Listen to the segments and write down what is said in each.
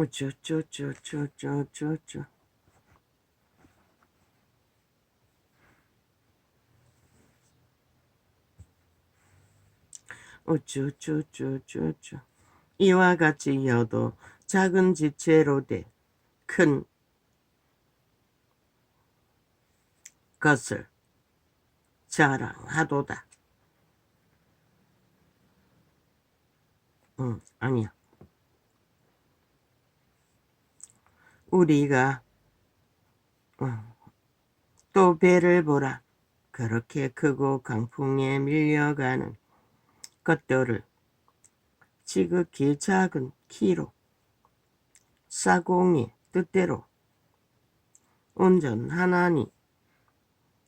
어쩌쩌쩌쩌쩌쩌쩌. 어쩌쩌쩌쩌쩌. 이와 같이 여도 작은 지체로 돼 큰 것을 자랑하도다. 아니야. 우리가 또 배를 보라. 그렇게 크고 강풍에 밀려가는 것들을 지극히 작은 키로 사공의 뜻대로 운전하나니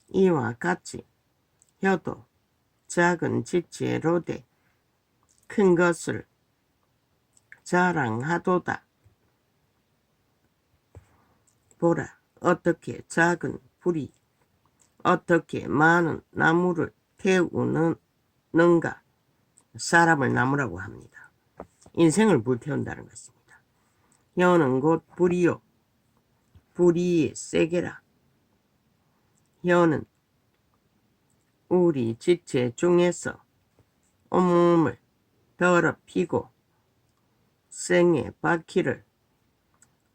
이와 같이 혀도 작은 지체로 돼 큰 것을 자랑하도다. 보라, 어떻게 작은 불이 어떻게 많은 나무를 태우는가. 사람을 나무라고 합니다. 인생을 불태운다는 것입니다. 혀는 곧 불이요 불이 세게라. 혀는 우리 지체 중에서 온몸을 더럽히고 생의 바퀴를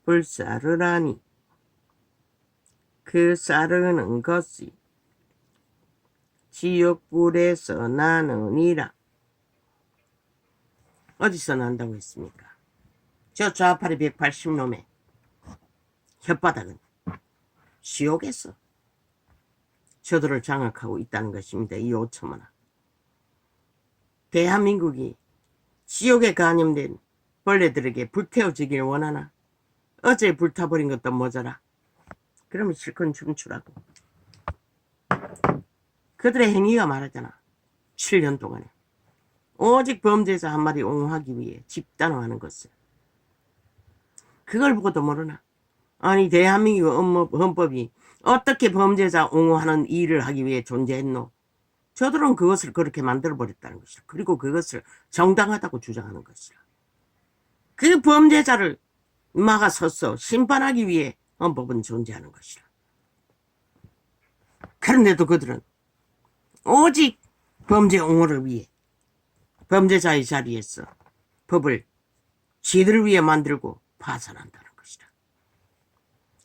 불사르라니 그 사르는 것이 지옥불에서 나느니라. 어디서 난다고 했습니까? 저 좌파리 180놈의 혓바닥은 지옥에서 저들을 장악하고 있다는 것입니다. 이 5천만원. 대한민국이 지옥에 감염된 벌레들에게 불태워지길 원하나? 어제 불타버린 것도 모자라. 그러면 실컷 춤추라고. 그들의 행위가 말하잖아. 7년 동안에 오직 범죄자 한 마리 옹호하기 위해 집단화하는 것을. 그걸 보고도 모르나? 아니, 대한민국 헌법이 어떻게 범죄자 옹호하는 일을 하기 위해 존재했노? 저들은 그것을 그렇게 만들어버렸다는 것이라. 그리고 그것을 정당하다고 주장하는 것이라. 그 범죄자를 막아서서 심판하기 위해 헌법은 존재하는 것이라. 그런데도 그들은 오직 범죄 옹호를 위해 범죄자의 자리에서 법을 지들을 위해 만들고 파산한다는 것이라.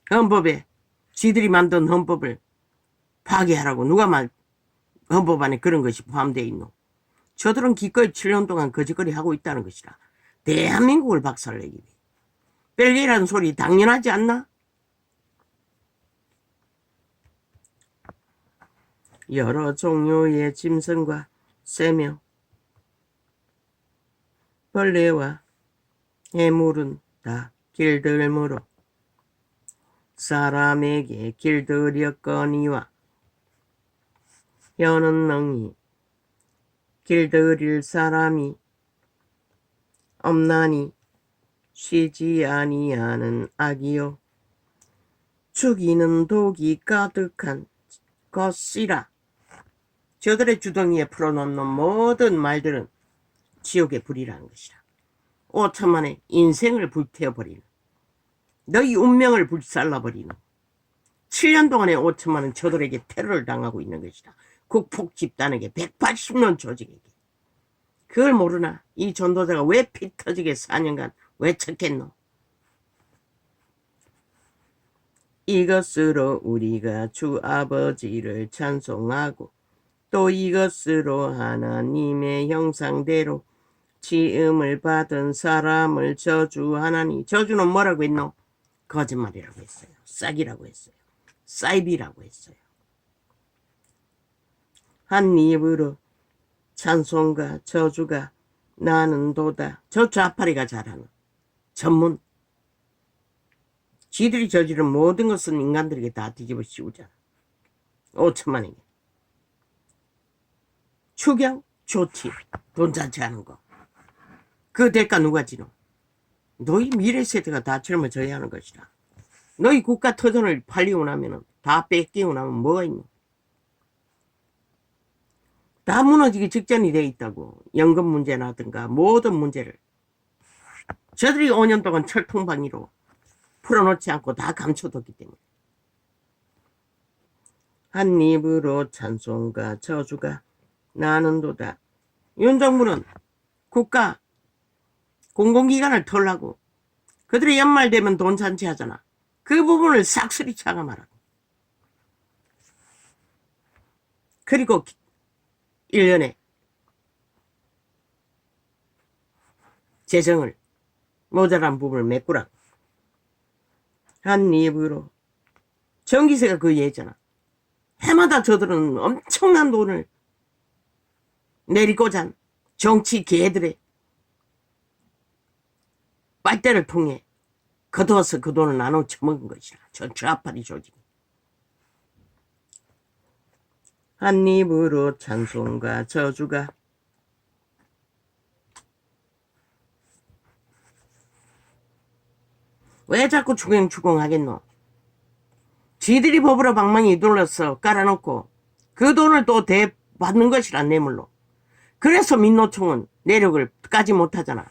헌법에 지들이 만든 헌법을 파괴하라고 누가 헌법 안에 그런 것이 포함되어 있노? 저들은 기꺼이 7년 동안 거짓거리 하고 있다는 것이라. 대한민국을 박살내기 위해. 뺄리라는 소리 당연하지 않나? 여러 종류의 짐승과 새며 벌레와 해물은 다 길들므로 사람에게 길들였거니와 혀는 능히 길들일 사람이 없나니 쉬지 아니하는 악이요 죽이는 독이 가득한 것이라. 저들의 주둥이에 풀어놓는 모든 말들은 지옥의 불이라는 것이라. 5천만의 인생을 불태워버리는, 너희 운명을 불살라버리는 7년 동안에 5천만은 저들에게 테러를 당하고 있는 것이다. 국폭 집단에게 180년 조직에게. 그걸 모르나? 이 전도자가 왜 피 터지게 4년간 외쳤겠노? 이것으로 우리가 주 아버지를 찬송하고 또 이것으로 하나님의 형상대로 지음을 받은 사람을 저주하나니. 저주는 뭐라고 했노? 거짓말이라고 했어요. 싹이라고 했어요. 사이비라고 했어요. 한 입으로 찬송과 저주가 나는도다. 저 좌파리가 잘하는 전문. 지들이 저지른 모든 것은 인간들에게 다 뒤집어 씌우잖아. 5천만에게. 추경? 좋지. 돈 잔치 하는 거. 그 대가 누가 지노? 너희 미래 세대가 다 젊어져야 하는 것이라. 너희 국가 터전을 팔리고 나면 다 뺏기고 나면 뭐가 있노? 다 무너지기 직전이 돼 있다고. 연금 문제라든가 모든 문제를. 저들이 5년 동안 철통방위로 풀어놓지 않고 다 감춰뒀기 때문에. 한 입으로 찬송과 저주가 나는도다. 윤 정부는 국가 공공기관을 털라고 그들이 연말 되면 돈 잔치하잖아. 그 부분을 싹쓸이 차감하라고. 그리고 1년에 재정을 모자란 부분을 메꾸라고. 한 입으로. 전기세가 그 예잖아. 해마다 저들은 엄청난 돈을 내리고자 한 정치 개들의 빨대를 통해 거두어서 그 돈을 나눠 처먹은 것이라. 저 좌파리 조직이. 한 입으로 찬송과 저주가 왜 자꾸 추궁하겠노? 지들이 법으로 방망이 둘러서 깔아놓고 그 돈을 또 대받는 것이라 뇌물로. 그래서 민노총은 내력을 까지 못하잖아.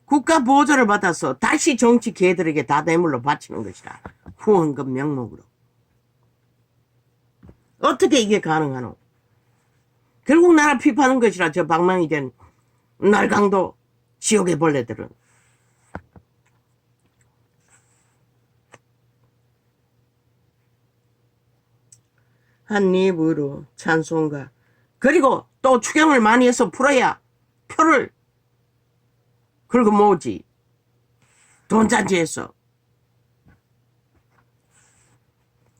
국가 보조를 받아서 다시 정치 개들에게 다 뇌물로 바치는 것이라. 후원금 명목으로. 어떻게 이게 가능하노? 결국 나라 피파하는 것이라 저 방망이 된 날강도 지옥의 벌레들은. 한 입으로 찬송가. 그리고 또 추경을 많이 해서 풀어야 표를 긁어 모으지. 돈잔치해서.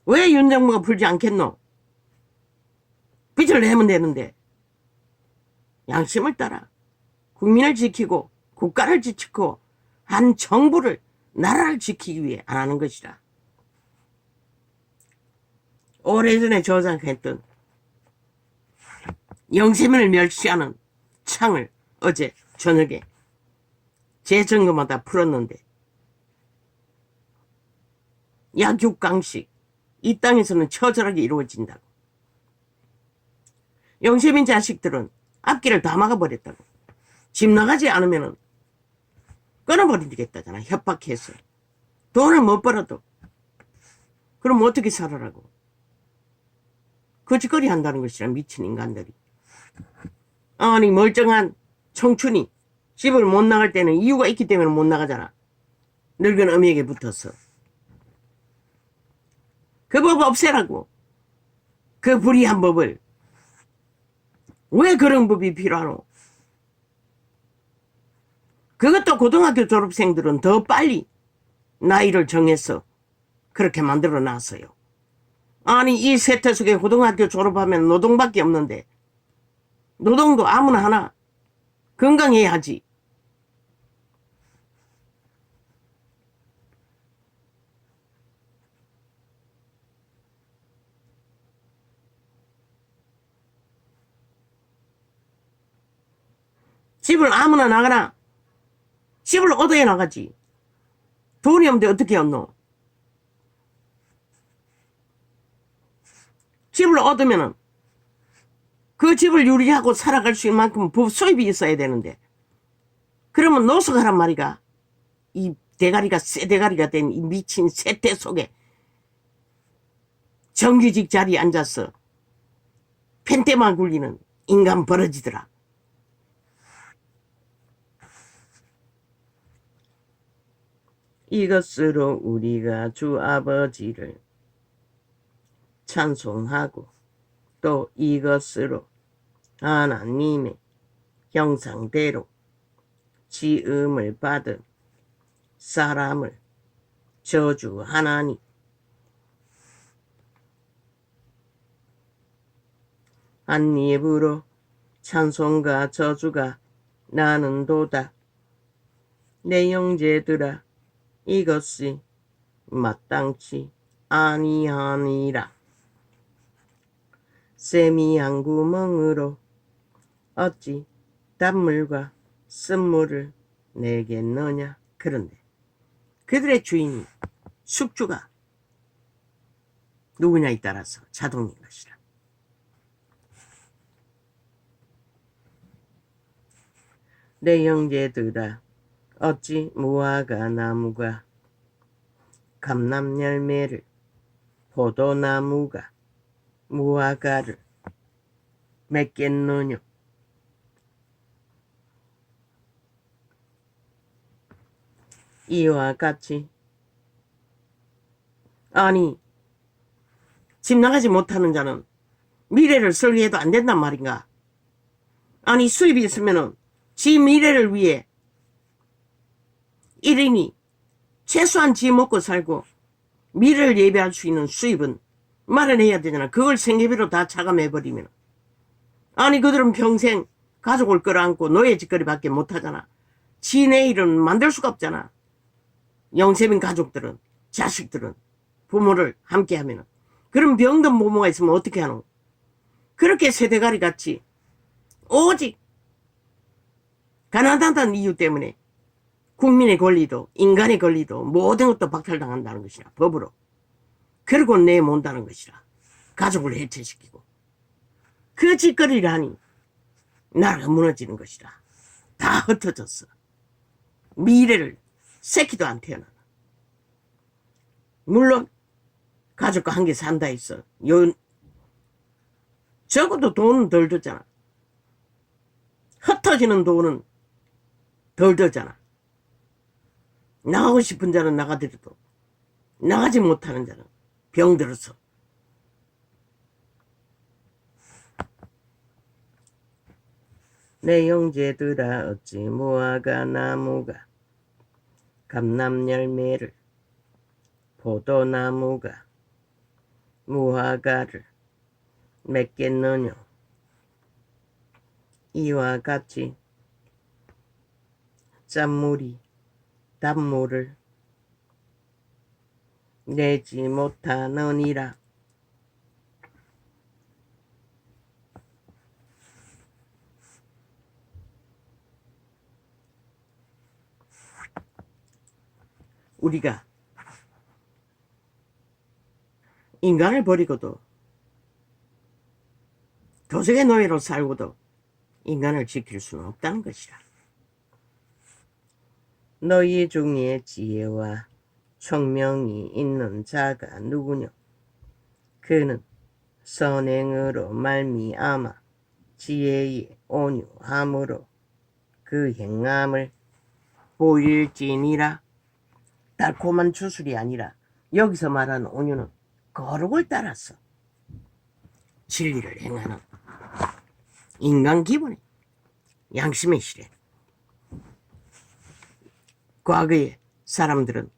왜 윤정부가 풀지 않겠노? 빚을 내면 되는데. 양심을 따라 국민을 지키고 국가를 지키고 한 정부를 나라를 지키기 위해 안 하는 것이라. 오래전에 저장했던 영세민을 멸시하는 창을 어제 저녁에 재점검하다 풀었는데 약육강식 이 땅에서는 처절하게 이루어진다고. 영세민 자식들은 앞길을 다 막아버렸다고. 집 나가지 않으면 끊어버리겠다잖아. 협박해서. 돈을 못 벌어도. 그럼 어떻게 살아라고. 거짓거리 한다는 것이라. 미친 인간들이. 아니 멀쩡한 청춘이 집을 못 나갈 때는 이유가 있기 때문에 못 나가잖아. 늙은 어미에게 붙어서. 그 법 없애라고. 그 불의한 법을. 왜 그런 법이 필요하노? 그것도 고등학교 졸업생들은 더 빨리 나이를 정해서 그렇게 만들어 놨어요. 아니 이 세태 속에 고등학교 졸업하면 노동밖에 없는데 노동도 아무나 하나 건강해야 하지. 집을 아무나 나가나. 집을 얻어야 나가지. 돈이 없는데 어떻게 얻노? 집을 얻으면은 그 집을 유리하고 살아갈 수 있는 만큼 수입이 있어야 되는데. 그러면 노숙하란 말이가. 이 대가리가 쇠대가리가 된 이 미친 세태 속에 정규직 자리에 앉아서 펜대만 굴리는 인간 버러지더라. 이것으로 우리가 주 아버지를 찬송하고 또 이것으로 하나님의 형상대로 지음을 받은 사람을 저주하나니. 한 입으로 찬송과 저주가 나는도다. 내 형제들아 이것이 마땅치 아니하니라. 셈이 한 구멍으로 어찌 단물과 쓴물을 내겠느냐. 그런데 그들의 주인이 숙주가 누구냐에 따라서 자동인 것이라. 내 형제들아 어찌 무화과 나무가 감람열매를 포도나무가 무화과를 맺겠느냐. 이와 같이 아니 집 나가지 못하는 자는 미래를 설계해도 안 된단 말인가. 아니 수입이 있으면은 지 미래를 위해 1인이 최소한 지 먹고 살고 미래를 예비할 수 있는 수입은 마련해야 되잖아. 그걸 생계비로 다 차감해버리면 아니 그들은 평생 가족을 끌어안고 노예짓거리밖에 못하잖아. 지 내일은 만들 수가 없잖아. 영세민 가족들은 자식들은 부모를 함께하면 그럼 병든 부모가 있으면 어떻게 하노. 그렇게 세대가리 같이 오직 가난하다는 이유 때문에 국민의 권리도 인간의 권리도 모든 것도 박탈당한다는 것이라. 법으로. 그리고 내몬다는 것이라. 가족을 해체시키고 그 짓거리를 하니 나라가 무너지는 것이라. 다 흩어졌어. 미래를 새끼도 안 태어나. 물론 가족과 함께 산다 했어. 적어도 돈은 덜 들잖아. 흩어지는 돈은 덜 들잖아. 나가고 싶은 자는 나가더라도 나가지 못하는 자는 병들어서 내 형제들아 어찌 무화과 나무가 감람열매를 포도나무가 무화과를 맺겠느냐. 이와 같이 짠물이 단물을 내지 못하느니라. 우리가 인간을 버리고도 도적의 노예로 살고도 인간을 지킬 수는 없다는 것이라. 너희 중에 지혜와 총명이 있는 자가 누구냐. 그는 선행으로 말미암아 지혜의 온유함으로 그 행함을 보일지니라. 달콤한 주술이 아니라 여기서 말하는 온유는 거룩을 따라서 진리를 행하는 인간 기본의 양심의 실행. 과거의 사람들은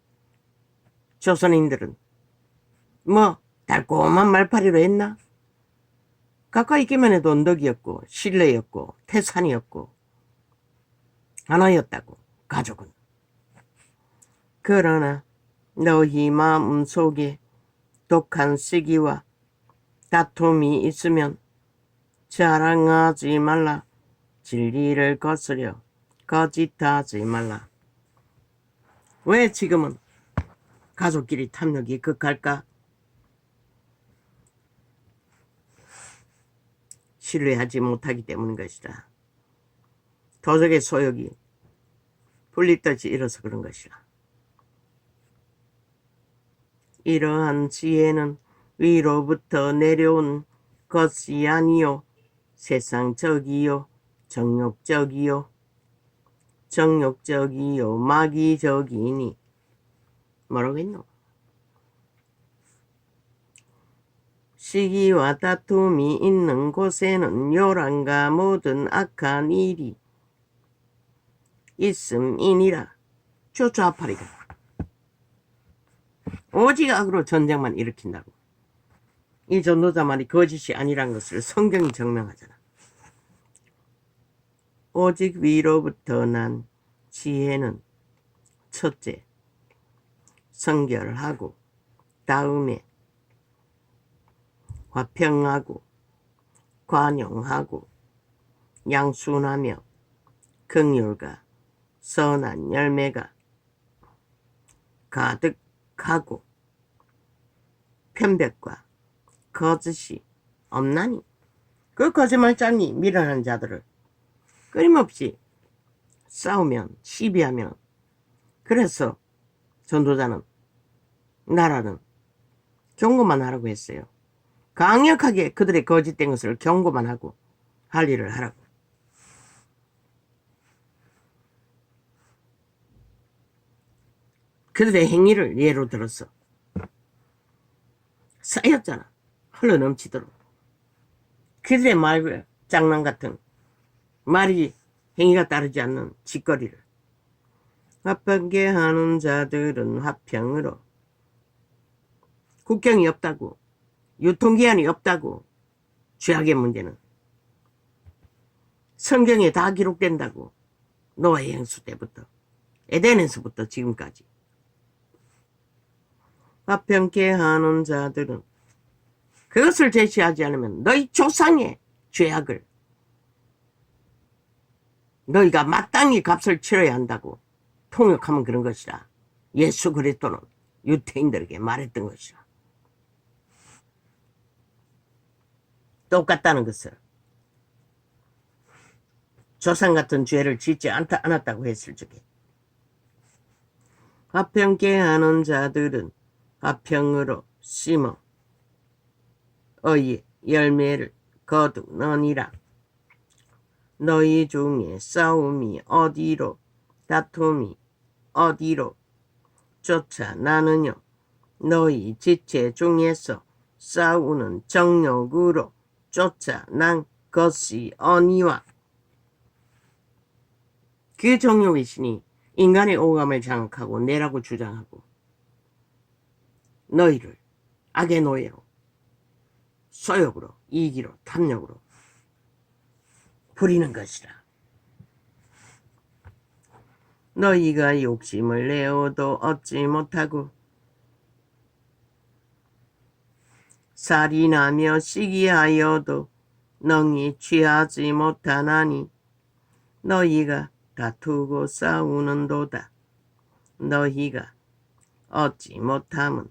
조선인들은 뭐 달콤한 말파리로 했나? 가까이 있기만 해도 언덕이었고 신뢰였고 태산이었고 하나였다고 가족은. 그러나 너희 마음속에 독한 시기와 다툼이 있으면 자랑하지 말라. 진리를 거스려 거짓하지 말라. 왜 지금은 가족끼리 탐욕이 극할까? 신뢰하지 못하기 때문인 것이다. 도적의 소욕이 풀리듯이 일어서 그런 것이라. 이러한 지혜는 위로부터 내려온 것이 아니요 세상적이요 정욕적이요 마귀적이니. 뭐라고 했노? 시기와 다툼이 있는 곳에는 요란과 모든 악한 일이 있음이니라. 조조아파리가 오직 악으로 전쟁만 일으킨다고. 이 전도자 말이 거짓이 아니란 것을 성경이 증명하잖아. 오직 위로부터 난 지혜는 첫째 성결하고 다음에 화평하고 관용하고 양순하며 긍휼과 선한 열매가 가득하고 편백과 거짓이 없나니. 그 거짓말장이 미련한 자들을 끊임없이 싸우면 시비하면 그래서 전도자는, 나라는 경고만 하라고 했어요. 강력하게 그들의 거짓된 것을 경고만 하고 할 일을 하라고. 그들의 행위를 예로 들어서 쌓였잖아. 흘러 넘치도록. 그들의 말 장난 같은 말이 행위가 따르지 않는 짓거리를. 화평케 하는 자들은 화평으로. 국경이 없다고, 유통기한이 없다고. 죄악의 문제는 성경에 다 기록된다고. 노아의 행수 때부터, 에덴에서부터 지금까지. 화평케 하는 자들은 그것을 제시하지 않으면 너희 조상의 죄악을 너희가 마땅히 값을 치러야 한다고 통역하면 그런 것이라. 예수 그리스도는 유태인들에게 말했던 것이라. 똑같다는 것을. 조상 같은 죄를 짓지 않았다고 했을 적에. 화평케 하는 자들은 화평으로 심어 의의 열매를 거두느니라. 너희 중에 싸움이 어디로, 다툼이 어디로 쫓아나느냐. 너희 지체 중에서 싸우는 정욕으로 쫓아난 것이 어니와. 그 정욕이시니 인간의 오감을 장악하고 내라고 주장하고 너희를 악의 노예로, 소욕으로, 이기로, 탐욕으로 부리는 것이라. 너희가 욕심을 내어도 얻지 못하고 살인하며 시기하여도 능히 취하지 못하나니 너희가 다투고 싸우는도다. 너희가 얻지 못함은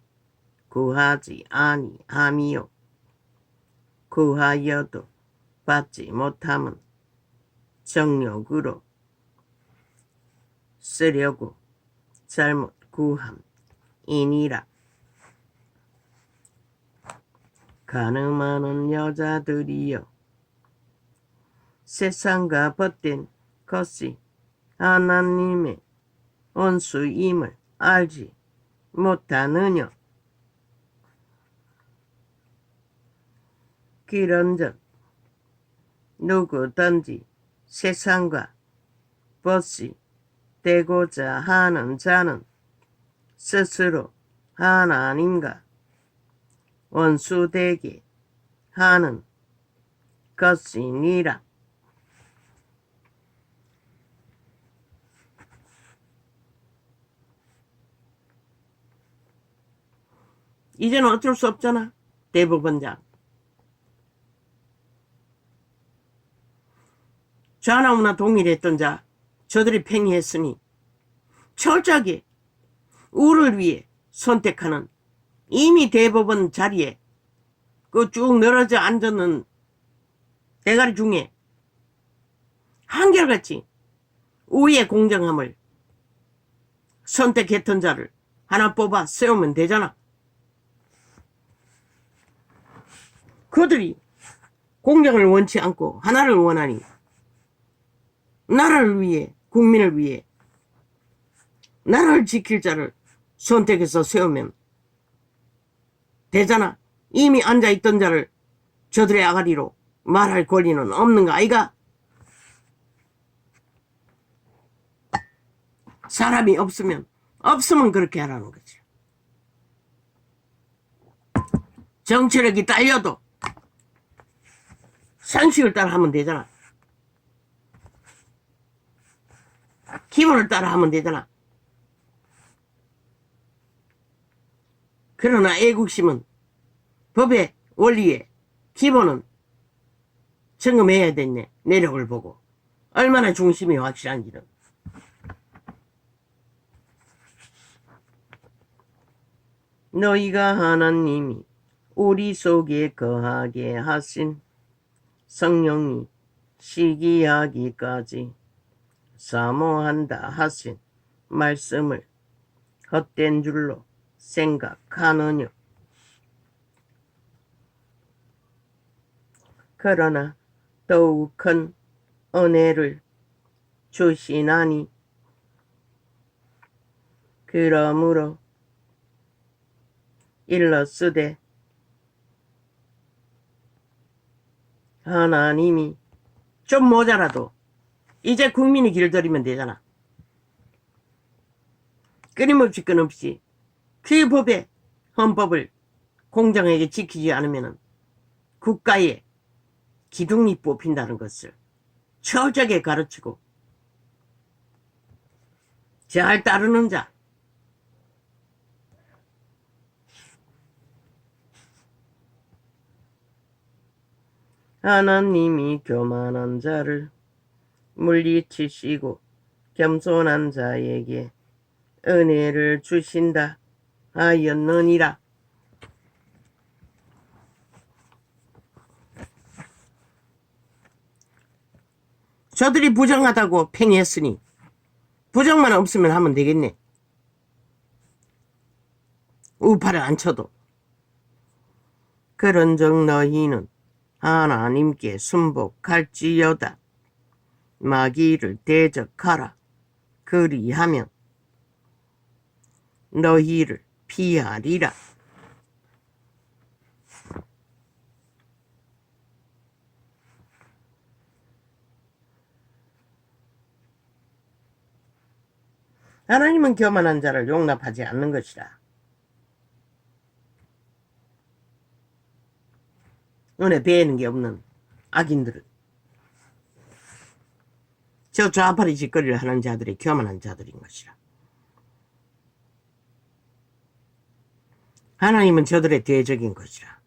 구하지 아니함이요 구하여도 받지 못함은 정욕으로 쓰려고 잘못 구함이니라. 가늠하는 여자들이여, 세상과 벗된 것이 하나님의 원수임을 알지 못하느냐. 그런즉 누구든지 세상과 벗이 되고자 하는 자는 스스로 하나님과 원수되게 하는 것이니라. 이제는 어쩔 수 없잖아. 대법원장. 좌나우나 동일했던 자, 저들이 팽의했으니 철저하게 우를 위해 선택하는, 이미 대법원 자리에 그 쭉 늘어져 앉았는 대가리 중에 한결같이 우의 공정함을 선택했던 자를 하나 뽑아 세우면 되잖아. 그들이 공정을 원치 않고 하나를 원하니 나라를 위해, 국민을 위해 나라를 지킬 자를 선택해서 세우면 되잖아. 이미 앉아있던 자를 저들의 아가리로 말할 권리는 없는 거 아이가? 사람이 없으면 그렇게 하라는 거지. 정치력이 딸려도 상식을 따라 하면 되잖아. 기본을 따라 하면 되잖아. 그러나 애국심은 법의 원리에 기본은 점검해야 되네. 내력을 보고 얼마나 중심이 확실한지는. 너희가 하나님이 우리 속에 거하게 하신 성령이 시기하기까지 사모한다 하신 말씀을 헛된 줄로 생각하느뇨. 그러나 더욱 큰 은혜를 주시나니 그러므로 일렀으되 하나님이 좀 모자라도 이제 국민이 길들이면 되잖아. 끊임없이 그 법의 헌법을 공정하게 지키지 않으면 국가에 기둥이 뽑힌다는 것을 처절하게 가르치고 잘 따르는 자, 하나님이 교만한 자를 물리치시고 겸손한 자에게 은혜를 주신다 하였느니라. 저들이 부정하다고 팽했으니 부정만 없으면 하면 되겠네. 우파를 안 쳐도. 그런즉 너희는 하나님께 순복할지어다. 마귀를 대적하라. 그리하면 너희를 피하리라. 하나님은 교만한 자를 용납하지 않는 것이라. 눈에 배이는 게 없는 악인들은 저 좌파리 짓거리를 하는 자들이 교만한 자들인 것이라. 하나님은 저들의 대적인 것이라.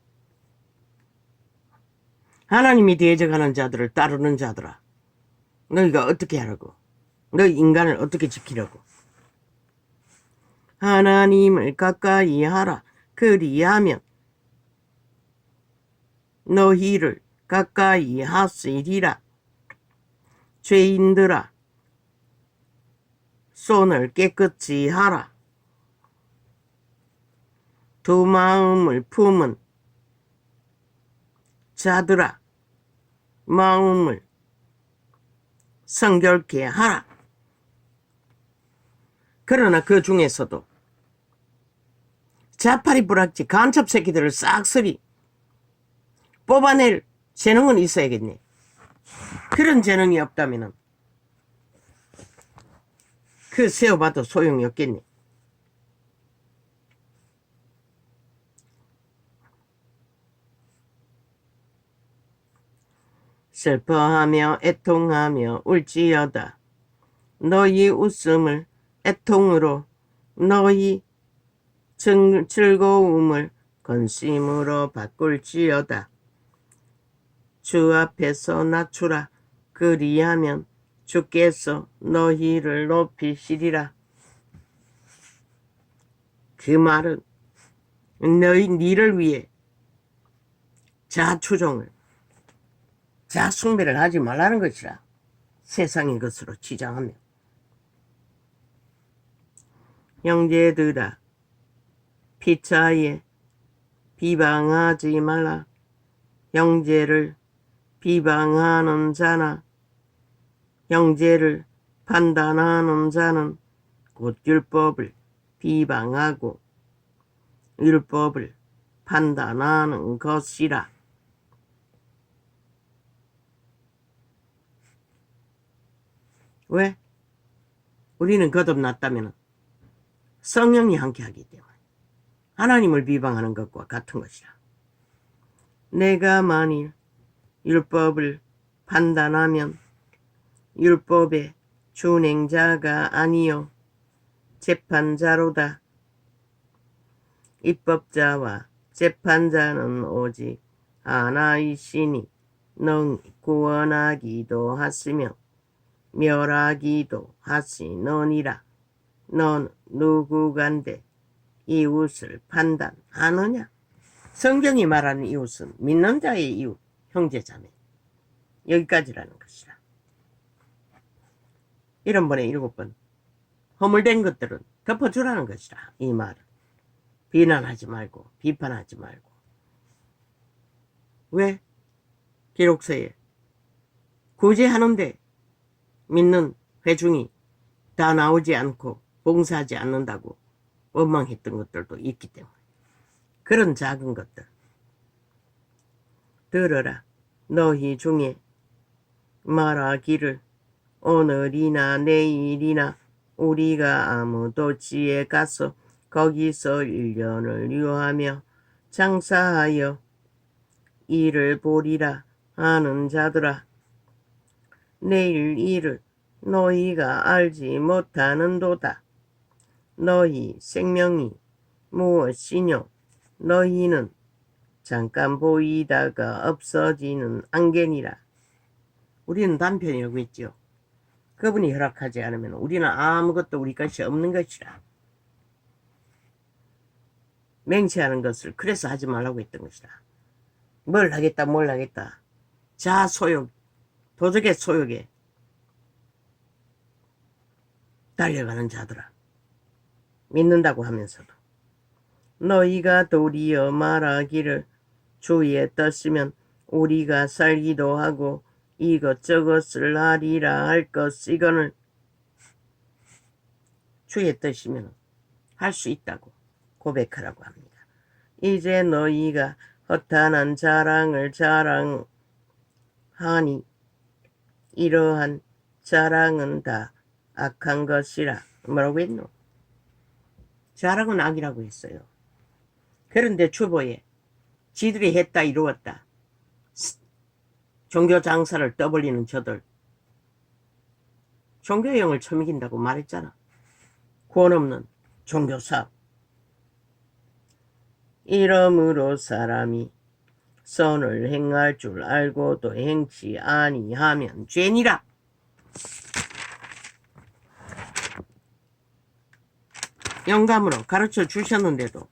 하나님이 대적하는 자들을 따르는 자들아, 너희가 어떻게 하라고? 너희 인간을 어떻게 지키려고? 하나님을 가까이 하라. 그리하면 너희를 가까이 하시리라. 죄인들아, 손을 깨끗이 하라. 두 마음을 품은 자들아, 마음을 성결케 하라. 그러나 그 중에서도 자파리 부락지 간첩 새끼들을 싹쓸이 뽑아낼 재능은 있어야겠네. 그런 재능이 없다면 그 세워봐도 소용이 없겠네. 슬퍼하며 애통하며 울지어다. 너희 웃음을 애통으로, 너희 즐거움을 근심으로 바꿀지어다. 주 앞에서 낮추라. 그리하면 주께서 너희를 높이시리라. 그 말은 니를 위해 자추종을, 자숭배를 하지 말라는 것이라. 세상의 것으로 치장하며. 형제들아, 피차에 비방하지 말라. 형제를 비방하는 자나 형제를 판단하는 자는 곧 율법을 비방하고 율법을 판단하는 것이라. 왜? 우리는 거듭났다면 성령이 함께하기 때문에 하나님을 비방하는 것과 같은 것이라. 내가 만일 율법을 판단하면 율법의 준행자가 아니요 재판자로다. 입법자와 재판자는 오직 하나이시니 능히 구원하기도 하시며 멸하기도 하시느니라. 넌 누구간데 이웃을 판단하느냐? 성경이 말하는 이웃은 믿는 자의 이웃, 형제자매. 여기까지라는 것이라. 1번에 7번. 허물된 것들은 덮어주라는 것이라. 이 말은 비난하지 말고 비판하지 말고. 왜? 기록서에 구제하는데 믿는 회중이 다 나오지 않고 봉사하지 않는다고 원망했던 것들도 있기 때문에 그런 작은 것들 들어라. 너희 중에 말하기를 오늘이나 내일이나 우리가 아무 도지에 가서 거기서 1년을 유하며 장사하여 일을 보리라 하는 자들아, 내일 일을 너희가 알지 못하는도다. 너희 생명이 무엇이뇨? 너희는 잠깐 보이다가 없어지는 안개니라. 우리는 단편이라고 했지요. 그분이 허락하지 않으면 우리는 아무것도 우리 것이 없는 것이라. 맹세하는 것을 그래서 하지 말라고 했던 것이라. 뭘 하겠다 뭘 하겠다. 자소욕, 도적의 소욕에 달려가는 자들아. 믿는다고 하면서도 너희가 도리어 말하기를 주의 뜻이면 우리가 살기도 하고 이것저것을 하리라 할 것이거늘. 주의 뜻이면 할 수 있다고 고백하라고 합니다. 이제 너희가 허탄한 자랑을 자랑하니 이러한 자랑은 다 악한 것이라. 뭐라고 했노? 자랑은 악이라고 했어요. 그런데 주보에 지들이 했다 이루었다. 종교 장사를 떠벌리는 저들. 종교의 영을 처먹인다고 말했잖아. 구원 없는 종교사업. 이러므로 사람이 선을 행할 줄 알고도 행치 아니하면 죄니라. 영감으로 가르쳐 주셨는데도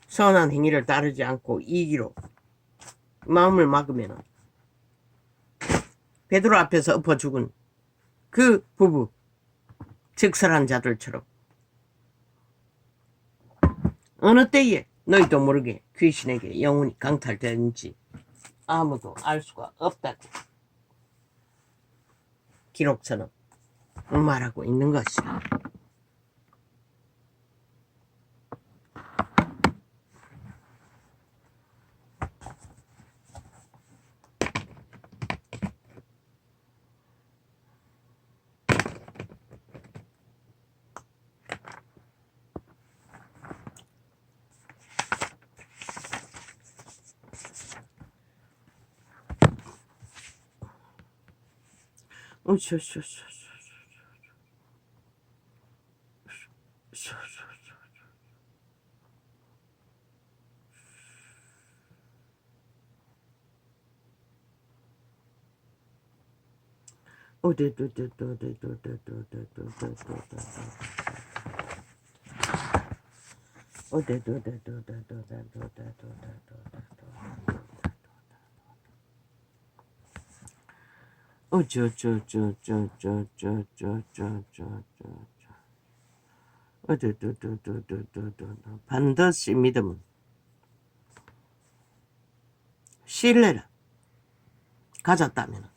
선한 행위를 따르지 않고 이기로 마음을 막으면 베드로 앞에서 엎어 죽은 그 부부, 즉설한 자들처럼 어느 때에 너희도 모르게 귀신에게 영혼이 강탈되는지 아무도 알 수가 없다고 기록서는 말하고 있는 것이야. 반드시 믿음은 신뢰를 가졌다면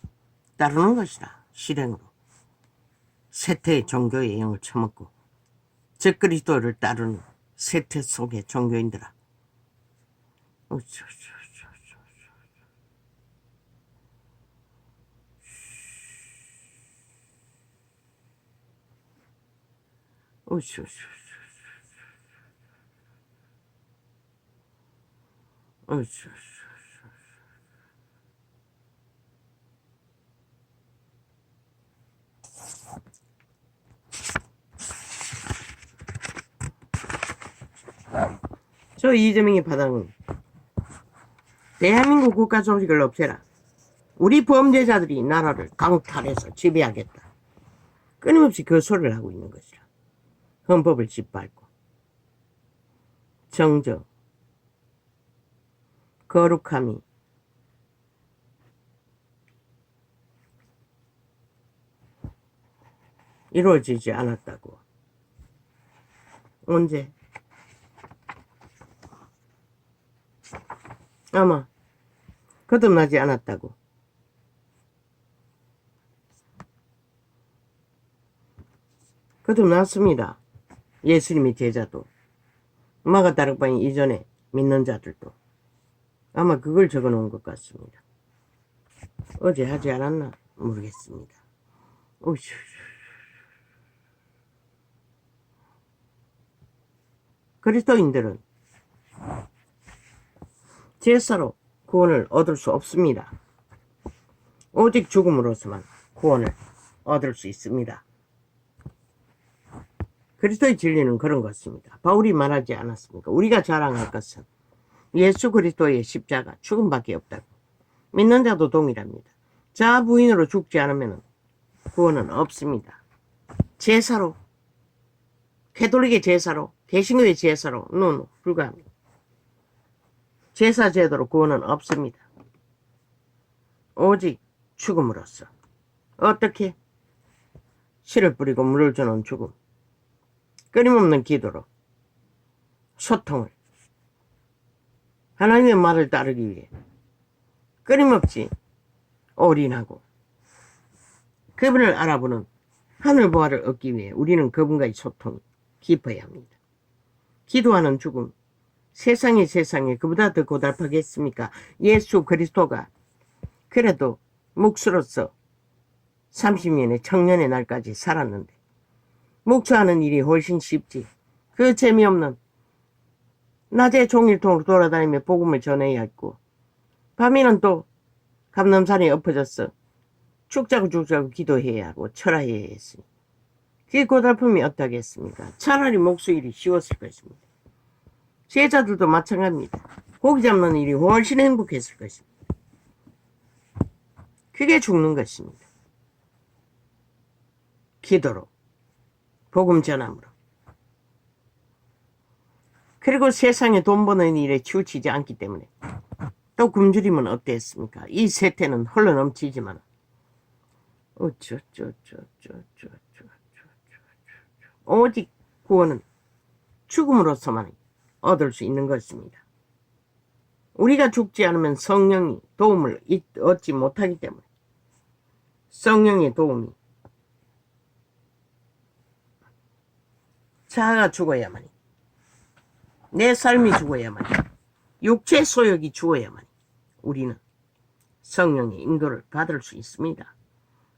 따르는 것이다. 실행으로 세태의 종교의 영을 처먹고 적그리스도를 따르는 세태 속의 종교인들아. 저 이재명의 바닥은 대한민국 국가 조직을 없애라. 우리 범죄자들이 나라를 강탈해서 지배하겠다. 끊임없이 그 소리를 하고 있는 것이라. 헌법을 짓밟고 정저, 거룩함이 이루어지지 않았다고 언제? 아마 거듭나지 않았다고. 거듭났습니다. 예수님의 제자도. 마가다락방이 이전에 믿는 자들도. 아마 그걸 적어 놓은 것 같습니다. 어제 하지 않았나? 모르겠습니다. 오휴. 그리스도인들은 제사로 구원을 얻을 수 없습니다. 오직 죽음으로서만 구원을 얻을 수 있습니다. 그리스도의 진리는 그런 것입니다. 바울이 말하지 않았습니까? 우리가 자랑할 것은 예수 그리스도의 십자가 죽음밖에 없다고. 믿는 자도 동일합니다. 자아 부인으로 죽지 않으면 구원은 없습니다. 제사로, 캐톨릭의 제사로, 개신교의 제사로 불가합니다. 제사 제도로 구원은 없습니다. 오직 죽음으로써. 어떻게? 씨를 뿌리고 물을 주는 죽음. 끊임없는 기도로 소통을. 하나님의 말을 따르기 위해 끊임없이 올인하고 그분을 알아보는 하늘 보화를 얻기 위해 우리는 그분과의 소통이 깊어야 합니다. 기도하는 죽음. 세상에 그보다 더 고달파겠습니까? 예수 그리스도가 그래도 묵수로서 30년의 청년의 날까지 살았는데 묵수하는 일이 훨씬 쉽지. 그 재미없는 낮에 종일통으로 돌아다니며 복음을 전해야 했고 밤에는 또 감람산에 엎어져서 죽자고 기도해야 하고 철화해야 했으니 그게 고달픔이 어떠겠습니까? 차라리 목수 일이 쉬웠을 것입니다. 제자들도 마찬가지입니다. 고기 잡는 일이 훨씬 행복했을 것입니다. 그게 죽는 것입니다. 기도로, 복음 전함으로. 그리고 세상에 돈 버는 일에 치우치지 않기 때문에 또 굶주림은 어땠습니까? 이 세태는 홀로 넘치지만 오직 구원은 죽음으로서만 얻을 수 있는 것입니다. 우리가 죽지 않으면 성령이 도움을 얻지 못하기 때문에 성령의 도움이 자아가 죽어야만이 내 삶이 죽어야만이 육체 소욕이 죽어야만이 우리는 성령의 인도를 받을 수 있습니다.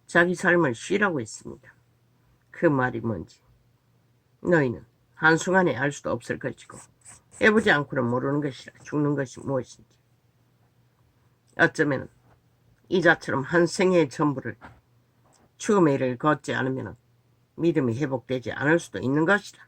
자기 삶을 쉬라고 했습니다. 그 말이 뭔지 너희는 한순간에 알 수도 없을 것이고 해보지 않고는 모르는 것이라. 죽는 것이 무엇인지. 어쩌면 이자처럼 한 생애의 전부를 죽음의 일을 걷지 않으면 믿음이 회복되지 않을 수도 있는 것이다.